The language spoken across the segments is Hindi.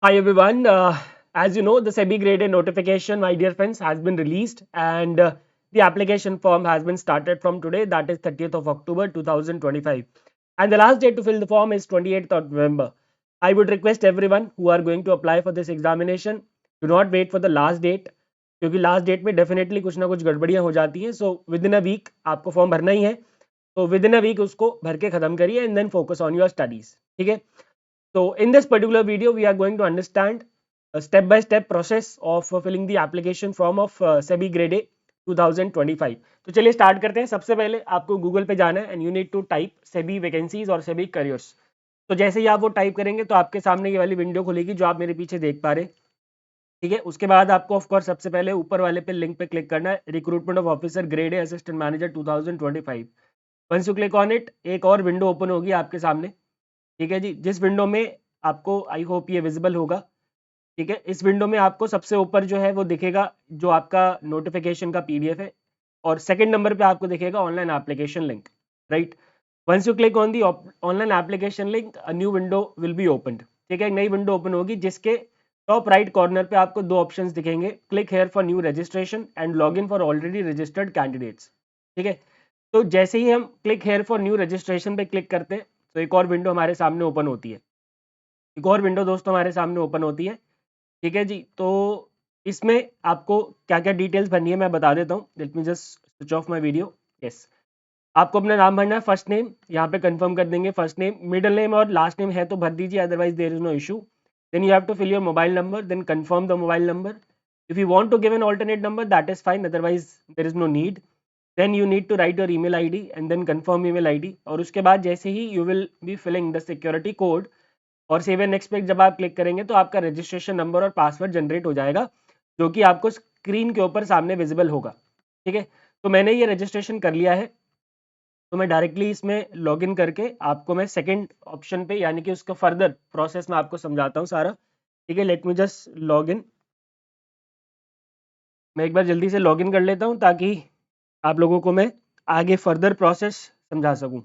Hi everyone. As you know, the SEBI graded notification, my dear friends, has been released, and the application form has been started from today, that is 30th of October 2025. And the last date to fill the form is 28th of November. I would request everyone who are going to apply for this examination, do not wait for the last date, क्योंकि लास्ट डेट में डेफिनेटली कुछ ना कुछ गड़बड़ियां हो जाती हैं. So within a week आपको फॉर्म भरना ही है. तो विद इन अ वीक उसको भर के खत्म करिए and then focus on your studies. ठीक है. So in this particular video, we are going to understand a step-by-step process of filling the application form of SEBI Grade A 2025. तो चलिए स्टार्ट करते हैं. सबसे पहले आपको गूगल पे जाना है and you need to type SEBI vacancies और सेबी करियर्स. तो जैसे ही आप वो टाइप करेंगे तो आपके सामने ये वाली विंडो खुलेगी जो आप मेरे पीछे देख पा रहे हैं. ठीक है. उसके बाद आपको ऑफ कोर्स सबसे पहले ऊपर वाले पे लिंक पे क्लिक करना है, recruitment of officer grade A assistant manager 2025. Once you click on it, एक और विंडो ओपन होगी आपके सामने. ठीक है जी. जिस विंडो में आपको, आई होप ये विजिबल होगा. ठीक है. इस विंडो में आपको सबसे ऊपर जो है वो दिखेगा जो आपका नोटिफिकेशन का पीडीएफ है, और सेकंड नंबर पे आपको दिखेगा online application link. Right. Once you click on the online application link, a new window will be opened. ठीक है. एक नई विंडो ओपन होगी जिसके टॉप राइट कॉर्नर पे आपको दो ऑप्शंस दिखेंगे, click here for new registration and log in for already registered candidates. ठीक है. तो जैसे ही हम click here for new registration पे क्लिक करते हैं तो एक और विंडो हमारे सामने ओपन होती है. एक और विंडो दोस्तों हमारे सामने ओपन होती है. ठीक है जी. तो इसमें आपको क्या क्या डिटेल्स भरनी है मैं बता देता हूँ. Let me just switch off my video. Yes. आपको अपना नाम भरना है. फर्स्ट नेम यहाँ पे कंफर्म कर देंगे, फर्स्ट नेम. मिडिल नेम और लास्ट नेम है तो भर दीजिए, otherwise there is no issue. Then you have to fill your mobile number, then confirm the mobile number. If you want to give an alternate number that is fine, otherwise there is no need. Then you need to write your email ID and then confirm email ID. और उसके बाद जैसे ही you will B filling the security code और सेव एंड नेक्स्ट पे जब आप क्लिक करेंगे तो आपका रजिस्ट्रेशन नंबर और पासवर्ड जनरेट हो जाएगा, जो कि आपको स्क्रीन के ऊपर सामने विजिबल होगा. ठीक है. तो मैंने ये रजिस्ट्रेशन कर लिया है, तो मैं डायरेक्टली इसमें लॉगिन करके आपको मैं सेकंड ऑप्शन पे, यानी कि उसका फर्दर प्रोसेस मैं आपको समझाता हूँ सारा. ठीक है. Let me just log in. मैं एक बार जल्दी से लॉगिन कर लेता हूँ ताकि आप लोगों को मैं आगे फर्दर प्रोसेस समझा सकूँ.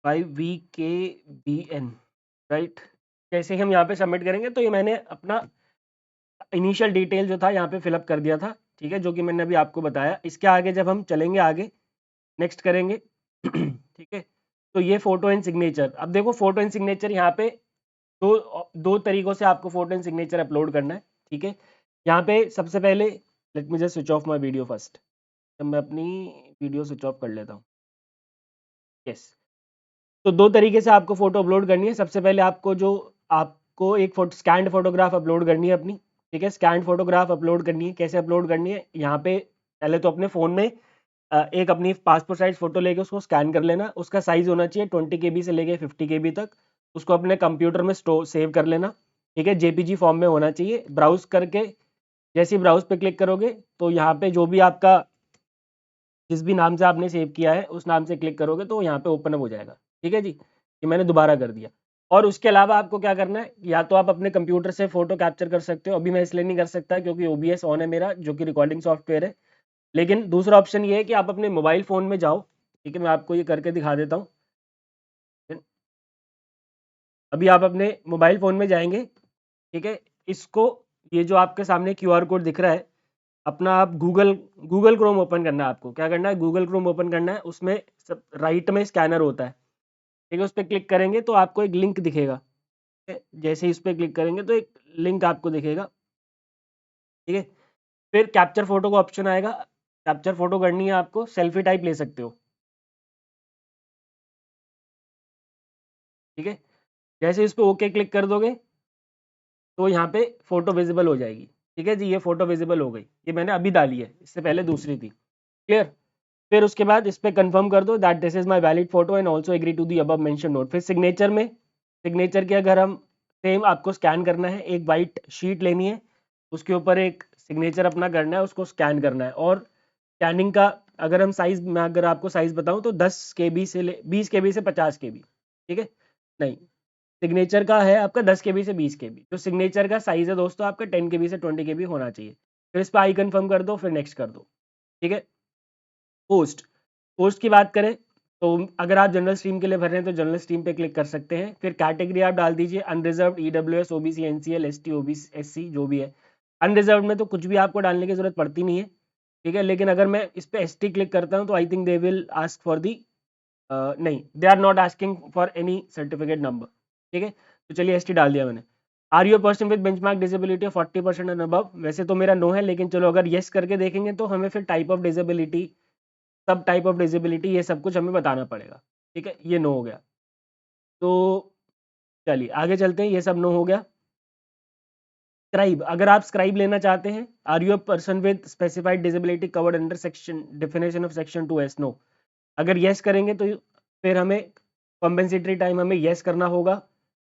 5VKBN. राइट. जैसे ही हम यहाँ पे सबमिट करेंगे तो ये मैंने अपना इनिशियल डिटेल जो था यहाँ पे फिलअप कर दिया था. ठीक है. जो कि मैंने अभी आपको बताया. इसके आगे जब हम चलेंगे, आगे नेक्स्ट करेंगे. ठीक है. तो ये फोटो एंड सिग्नेचर. अब देखो फोटो एंड सिग्नेचर यहाँ पे दो दो तरीकों से आपको फोटो एंड सिग्नेचर अपलोड करना है. ठीक है. यहाँ पे सबसे पहले, let me just switch off my video first. जब मैं अपनी वीडियो स्विच ऑफ कर लेता हूँ. यस. तो दो तरीके से आपको फोटो अपलोड करनी है. सबसे पहले आपको एक फोटो स्कैन्ड फोटोग्राफ अपलोड करनी है अपनी. ठीक है. स्कैन्ड फोटोग्राफ अपलोड करनी है. कैसे अपलोड करनी है, यहाँ पे पहले तो अपने फ़ोन में एक अपनी पासपोर्ट साइज फोटो लेके उसको स्कैन कर लेना. उसका साइज होना चाहिए 20 KB से लेके 50 KB तक. उसको अपने कंप्यूटर में स्टोर सेव कर लेना. ठीक है. जेपीजी फॉर्म में होना चाहिए. ब्राउज करके जैसे ही ब्राउज पे क्लिक करोगे तो यहाँ पे जो भी आपका, जिस भी नाम से आपने सेव किया है उस नाम से क्लिक करोगे तो यहाँ पे ओपन अप हो जाएगा. ठीक है जी. ये मैंने दोबारा कर दिया. और उसके अलावा आपको क्या करना है, या तो आप अपने कंप्यूटर से फोटो कैप्चर कर सकते हो. अभी मैं इसलिए नहीं कर सकता क्योंकि ओबीएस ऑन है मेरा, जो कि रिकॉर्डिंग सॉफ्टवेयर है. लेकिन दूसरा ऑप्शन ये है कि आप अपने मोबाइल फ़ोन में जाओ. ठीक है. मैं आपको ये करके दिखा देता हूँ. अभी आप अपने मोबाइल फ़ोन में जाएंगे. ठीक है. इसको, ये जो आपके सामने क्यूआर कोड दिख रहा है, अपना आप गूगल गूगल क्रोम ओपन करना है. आपको क्या करना है, गूगल क्रोम ओपन करना है. उसमें सब राइट में स्कैनर होता है. ठीक है. उस पर क्लिक करेंगे तो आपको एक लिंक दिखेगा. ठीक है? जैसे ही इस पर क्लिक करेंगे तो एक लिंक आपको दिखेगा. ठीक है. फिर कैप्चर फोटो का ऑप्शन आएगा. कैप्चर फोटो करनी है आपको, सेल्फी टाइप ले सकते हो. ठीक है. जैसे इस पे ओके क्लिक कर दोगे तो यहाँ पे फोटो विजिबल हो जाएगी. ठीक है जी. ये फोटो विजिबल हो गई. ये मैंने अभी डाली है, इससे पहले दूसरी थी. क्लियर. फिर उसके बाद इस पे कंफर्म कर दो that this is my valid photo and also agree to the above mentioned note. फिर सिग्नेचर में, सिग्नेचर के अगर हम सेम आपको स्कैन करना है, एक वाइट शीट लेनी है, उसके ऊपर एक सिग्नेचर अपना करना है, उसको स्कैन करना है. और स्कैनिंग का अगर हम साइज, मैं अगर आपको साइज बताऊं तो 10 KB से 20 KB से 50 KB. ठीक है. नहीं, सिग्नेचर का है आपका 10 KB से 20 KB। तो सिग्नेचर का साइज है दोस्तों आपका 10 KB से 20 KB होना चाहिए। फिर इस पर आई कंफर्म कर दो, फिर नेक्स्ट कर दो। ठीक है। पोस्ट, पोस्ट की बात करें तो अगर आप जनरल स्ट्रीम के लिए भर रहे हैं तो जनरल स्ट्रीम पे क्लिक कर सकते हैं। फिर कैटेगरी आप डाल दीजिए unreserved, EWS, OBC, NCL, ST, OBC, SC जो भी है। अनरिजर्व्ड में तो कुछ भी आपको डालने की जरूरत पड़ती नहीं है। ठीक है, लेकिन अगर मैं इस पे ST क्लिक करता हूँ तो I think they will ask for the, नहीं, they are not asking for any certificate number. ठीक है, तो चलिए ST डाल दिया मैंने। Are you person with benchmark disability of 40% and above, वैसे तो मेरा नो है, लेकिन चलो अगर येस करके देखेंगे तो हमें फिर टाइप ऑफ डिसेबिलिटी, सब टाइप ऑफ डिसेबिलिटी, ये सब कुछ हमें बताना पड़ेगा। ठीक है, ये नो हो गया। तो चलिए आगे चलते हैं, ये सब नो हो गया। स्क्राइब, अगर आप स्क्राइब लेना चाहते हैं, are you a person with specified disability covered under section definition of section 2S, no. अगर येस करेंगे तो फिर हमें कॉम्पेंसेटरी टाइम हमें येस करना होगा,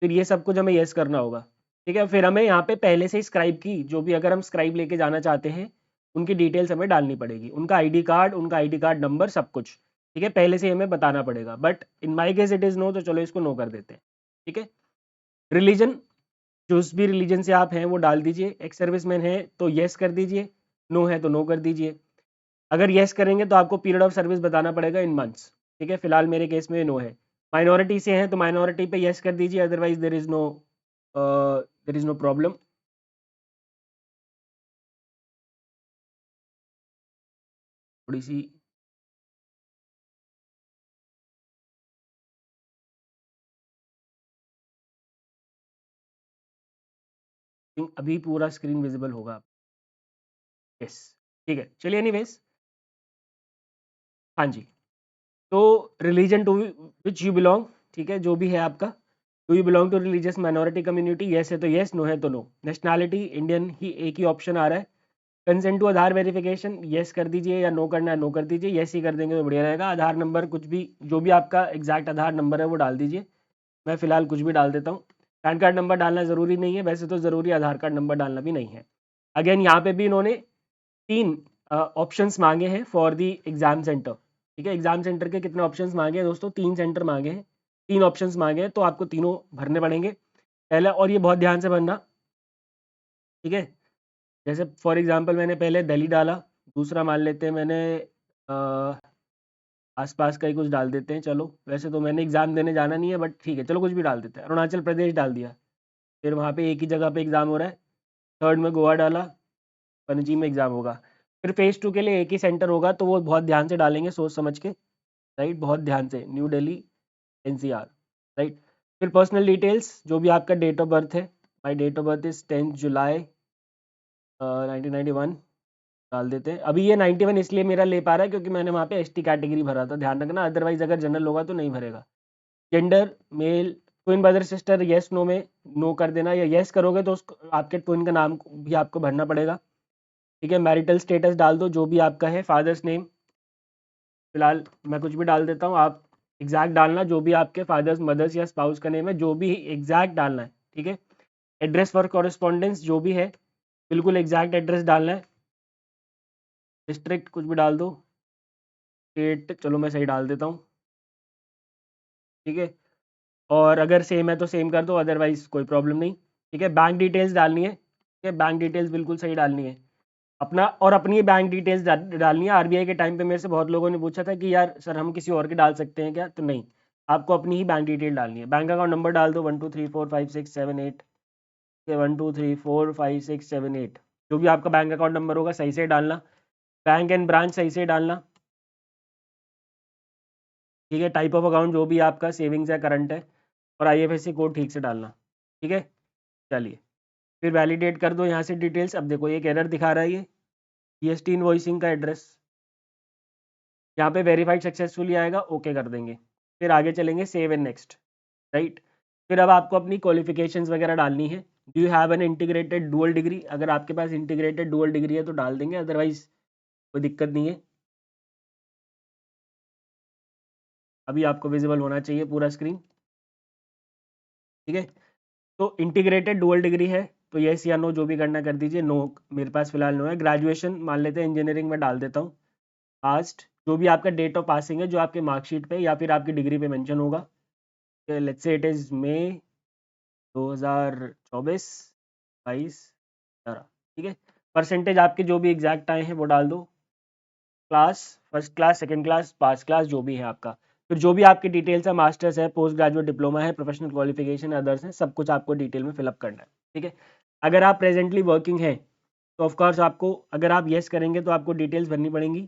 फिर ये सब कुछ हमें येस करना होगा। ठीक है, फिर हमें यहाँ पे पहले से ही स्क्राइब की जो भी, अगर हम स्क्राइब लेके जाना चाहते हैं उनकी डिटेल्स हमें डालनी पड़ेगी, उनका आईडी कार्ड, उनका आईडी कार्ड नंबर, सब कुछ। ठीक है, पहले से ही हमें बताना पड़ेगा, but in my case it is no, तो चलो इसको नो कर देते हैं। ठीक है। रिलीजन, जिस भी रिलीजन से आप हैं वो डाल दीजिए। एक्स सर्विसमैन है तो येस कर दीजिए, नो है तो नो कर दीजिए। अगर येस करेंगे तो आपको पीरियड ऑफ सर्विस बताना पड़ेगा इन मंथ्स। ठीक है, फिलहाल मेरे केस में नो है। माइनॉरिटी से हैं तो माइनॉरिटी पे येस कर दीजिए, otherwise there is no problem. थोड़ी सी अभी पूरा स्क्रीन विजिबल होगा। यस, ठीक है, चलिए एनीवेज। हाँ जी, तो religion to which you belong, ठीक है, जो भी है आपका, do you belong to religious minority community, yes है तो येस, नो है तो नो। नेशनैलिटी इंडियन ही एक ही ऑप्शन आ रहा है। Consent to Aadhaar verification, yes कर दीजिए, या नो करना है नो कर दीजिए। येस ही कर देंगे तो बढ़िया रहेगा। आधार नंबर कुछ भी, जो भी आपका एग्जैक्ट आधार नंबर है वो डाल दीजिए। मैं फिलहाल कुछ भी डाल देता हूँ। पैन कार्ड नंबर डालना ज़रूरी नहीं है, वैसे तो ज़रूरी आधार कार्ड नंबर डालना भी नहीं है। अगेन यहाँ पे भी इन्होंने 3 ऑप्शंस मांगे हैं फॉर दी एग्जाम सेंटर। ठीक है, एग्जाम सेंटर के कितने ऑप्शंस मांगे हैं दोस्तों? 3 सेंटर मांगे हैं, 3 ऑप्शंस मांगे हैं, तो आपको तीनों भरने पड़ेंगे पहले, और ये बहुत ध्यान से भरना। ठीक है, जैसे फॉर एग्जांपल मैंने पहले दिल्ली डाला, दूसरा मान लेते हैं मैंने अ, आसपास का ही कुछ डाल देते हैं। चलो, वैसे तो मैंने एग्ज़ाम देने जाना नहीं है, बट ठीक है, चलो कुछ भी डाल देते हैं। अरुणाचल प्रदेश डाल दिया, फिर वहाँ पे एक ही जगह पे एग्ज़ाम हो रहा है। थर्ड में गोवा डाला, पणजी में एग्ज़ाम होगा। फिर फेज़ 2 के लिए एक ही सेंटर होगा, तो वो बहुत ध्यान से डालेंगे, सोच समझ के, राइट, बहुत ध्यान से। New Delhi, NCR, right. फिर पर्सनल डिटेल्स, जो भी आपका डेट ऑफ बर्थ है, माई डेट ऑफ बर्थ इज़ 10 जुलाई 1991, डाल देते हैं। अभी ये 91 इसलिए मेरा ले पा रहा है क्योंकि मैंने वहाँ पे ST कैटेगरी भरा था, ध्यान रखना, अदरवाइज अगर जनरल होगा तो नहीं भरेगा। Gender male, twin brother sister, yes no में नो कर देना, या येस करोगे तो उसको आपके ट्विन का नाम भी आपको भरना पड़ेगा। ठीक है, मैरिटल स्टेटस डाल दो जो भी आपका है। फादर्स नेम, फिलहाल मैं कुछ भी डाल देता हूँ, आप एग्जैक्ट डालना, जो भी आपके फादर्स मदर्स या स्पाउस का नेम है, जो भी एग्जैक्ट डालना है। ठीक है, एड्रेस फॉर कॉरेस्पॉन्डेंस जो भी है, बिल्कुल एग्जैक्ट एड्रेस डालना है। डिस्ट्रिक्ट कुछ भी डाल दो, स्टेट चलो मैं सही डाल देता हूँ। ठीक है, और अगर सेम है तो सेम कर दो, अदरवाइज कोई प्रॉब्लम नहीं। ठीक है, बैंक डिटेल्स डालनी है। ठीक है, बैंक डिटेल्स बिल्कुल सही डालनी है अपना, और अपनी बैंक डिटेल्स डालनी है। RBI के टाइम पे मेरे से बहुत लोगों ने पूछा था कि यार सर हम किसी और की डाल सकते हैं क्या, तो नहीं, आपको अपनी ही बैंक डिटेल डालनी है। बैंक अकाउंट नंबर डाल दो 12345678, 12345678, जो भी आपका बैंक अकाउंट नंबर होगा सही से डालना। बैंक एंड ब्रांच सही से डालना। ठीक है, टाइप ऑफ अकाउंट जो भी आपका सेविंग्स है, करंट है, और IFSC कोड ठीक से डालना। ठीक है, चलिए फिर वैलिडेट कर दो यहाँ से डिटेल्स। अब देखो एक एरर दिखा रहा है, ये GST इनवॉइसिंग का एड्रेस, यहाँ पे वेरीफाइड सक्सेसफुली आएगा, ओके कर देंगे। फिर आगे चलेंगे, सेव एंड नेक्स्ट, राइट। फिर अब आपको अपनी क्वालिफिकेशंस वगैरह डालनी है। Do you have an integrated dual degree, अगर आपके पास इंटीग्रेटेड डुअल डिग्री है तो डाल देंगे, अदरवाइज कोई दिक्कत नहीं है। अभी आपको विजिबल होना चाहिए पूरा स्क्रीन। ठीक है, तो इंटीग्रेटेड डुअल डिग्री है तो येस या नो जो भी करना कर दीजिए। नो, मेरे पास फिलहाल नो है। ग्रेजुएशन मान लेते हैं, इंजीनियरिंग में डाल देता हूँ। पास्ट, जो भी आपका डेट ऑफ पासिंग है, जो आपके मार्कशीट पे या फिर आपकी डिग्री पे मेंशन होगा, let's say it is May 2024, 22, 18, ठीक है। परसेंटेज आपके जो भी एग्जैक्ट आए हैं वो डाल दो, class, first class, second class, pass class, जो भी है आपका। फिर जो भी आपकी डिटेल्स है, मास्टर्स है, पोस्ट ग्रेजुएट डिप्लोमा है, प्रोफेशनल क्वालिफिकेशन, अदर्स है, सब कुछ आपको डिटेल में फिलअप करना है, ठीक है। अगर आप प्रेजेंटली वर्किंग हैं तो ऑफकोर्स आपको, अगर आप येस करेंगे तो आपको डिटेल्स भरनी पड़ेंगी।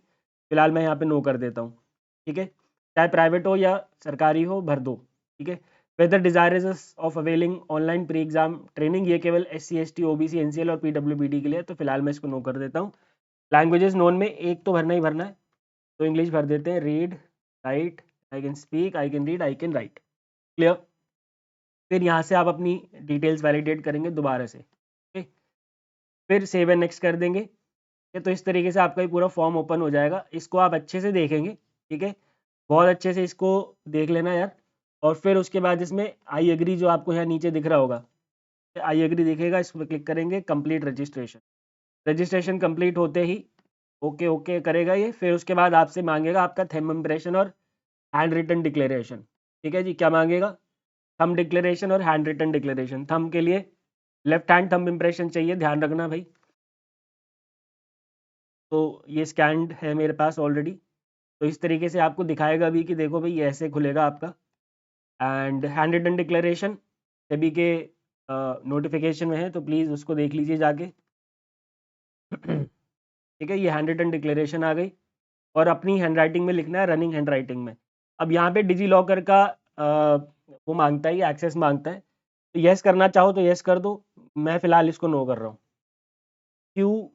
फिलहाल मैं यहाँ पे नो कर देता हूँ, ठीक है। चाहे प्राइवेट हो या सरकारी हो, भर दो, ठीक है। Whether desirous of availing online pre exam training, ये केवल SC ST OBC NCL और PWBD के लिए है, तो फिलहाल मैं इसको नो कर देता हूँ। लैंग्वेजेस नोन में एक तो भरना ही भरना है, तो इंग्लिश भर देते हैं, read, right, I can speak, I can read, I can write, clear. फिर यहाँ से आप अपनी डिटेल्स वैलिडेट करेंगे दोबारा से, ठीक। फिर सेव एंड नेक्स्ट कर देंगे, तो इस तरीके से आपका ये पूरा फॉर्म ओपन हो जाएगा। इसको आप अच्छे से देखेंगे, ठीक है, बहुत अच्छे से इसको देख लेना यार। और फिर उसके बाद इसमें आई एग्री जो आपको यहाँ नीचे दिख रहा होगा, आई एग्री दिखेगा, इस पर क्लिक करेंगे, कंप्लीट रजिस्ट्रेशन। रजिस्ट्रेशन कंप्लीट होते ही ओके ओके करेगा ये। फिर उसके बाद आपसे मांगेगा आपका थंब इम्प्रेशन और हैंड रिटन डिक्लेरेशन, ठीक है जी। क्या मांगेगा? थंब डिक्लेरेशन और हैंड रिटन डिक्लेरेशन। थंब के लिए लेफ्ट हैंड थंब इम्प्रेशन चाहिए, ध्यान रखना भाई। तो ये स्कैंड है मेरे पास ऑलरेडी, तो इस तरीके से आपको दिखाएगा भी कि देखो भाई ये ऐसे खुलेगा आपका। एंड हैंड रिटन डिक्लेरेशन सभी के नोटिफिकेशन में है, तो प्लीज़ उसको देख लीजिए जाके। ठीक है, ये हैंड रिटन डिक्लेरेशन आ गई और अपनी हैंड राइटिंग में लिखना है, रनिंग हैंड राइटिंग में। अब यहाँ पे डिजी लॉकर का वो मांगता है, ये एक्सेस मांगता है, तो यस करना चाहो तो यस कर दो, मैं फिलहाल इसको नो कर रहा हूँ। क्यू,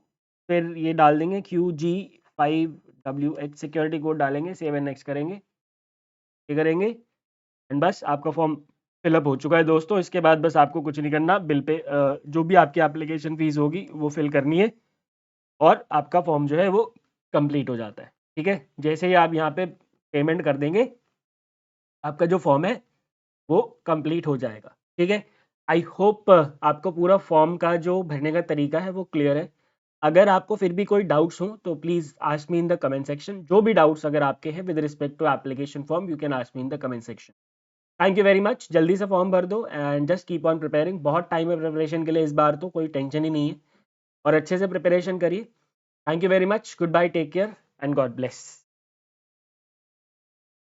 फिर ये डाल देंगे QG5WH सिक्योरिटी कोड डालेंगे, सेव एंड नेक्स्ट करेंगे, ये करेंगे, एंड बस आपका फॉर्म फिलअप हो चुका है दोस्तों। इसके बाद बस आपको कुछ नहीं करना, बिल पे जो भी आपकी एप्लीकेशन फीस होगी वो फिल करनी है और आपका फॉर्म जो है वो कंप्लीट हो जाता है, ठीक है। जैसे ही आप यहाँ पे पेमेंट कर देंगे, आपका जो फॉर्म है वो कंप्लीट हो जाएगा, ठीक है। आई होप आपको पूरा फॉर्म का जो भरने का तरीका है वो क्लियर है। अगर आपको फिर भी कोई डाउट्स हो तो please ask me in the comment section. जो भी डाउट्स अगर आपके हैं with respect to application form, you can ask me in the comment section. Thank you very much, जल्दी से फॉर्म भर दो and just keep on preparing. बहुत टाइम है प्रिपरेशन के लिए इस बार, तो कोई टेंशन ही नहीं है, और अच्छे से प्रिपरेशन करिए। Thank you very much, goodbye, take care and God bless.